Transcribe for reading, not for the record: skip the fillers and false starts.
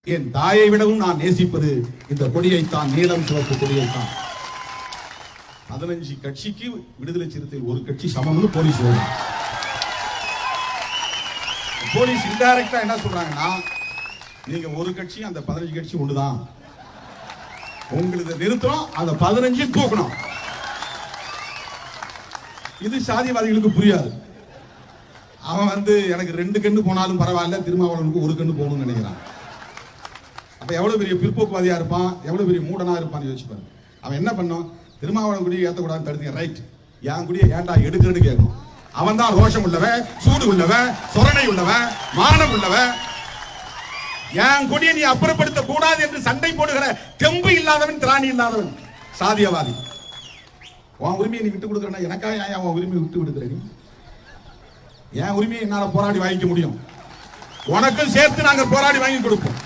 என் தாயை விடவும் நான் நேசிப்பது இந்த கொடியைத்தான், நீலம் சிவப்பு கொடியைத்தான். 15 கட்சிக்கு விடுதலை சிறுத்தைகள் ஒரு கட்சி சமம்னு போலீஸ் சொல்றாங்க. போலீஸ் இன்டைரக்டா என்ன சொல்றாங்கன்னா, நீங்க ஒரு கட்சி அந்த 15 கட்சி ஒண்ணுதான், உங்களுக்கு நிறுத்தம் அந்த 15 தூக்கணும். இது சாதிவாதிகளுக்கு புரியாது. அவன் எனக்கு 2 கண்ணு போனாலும் பரவாயில்ல, திருமாவளவனுக்கு ஒரு கண்ணு போகணும்னு நினைக்கிறான். அப்ப எவ்வளவு பெரிய பிற்போக்குவாதியா இருப்பான், எவ்வளவு பெரிய மூடனா இருப்பான்னு யோசிப்பாரு. அவன் என்ன பண்ணோம், திருமாவளவன் குடியை ஏத்தக்கூடாதுன்னு தடுத்தீங்க, ரைட், என் குடியை ஏன்டா எடுக்கிறேன்னு கேட்கணும். அவன் தான் ரோஷம் உள்ளவன், சூடு உள்ளவன், சொரணை உள்ளவன், மானம் உள்ளவன். என் கொடியை நீ அப்புறப்படுத்த கூடாது என்று சண்டை போடுகிற தெம்பு இல்லாதவன், திராணி இல்லாதவன் சாதியவாதி. உன் உரிமையை நீ விட்டு கொடுக்கறா, எனக்காக ஏன் உன் உரிமையை விட்டு கொடுக்குற? நீ என் உரிமையை என்னால போராடி வாங்கிக்க முடியும், உனக்கும் சேர்த்து நாங்க போராடி வாங்கி கொடுப்போம்.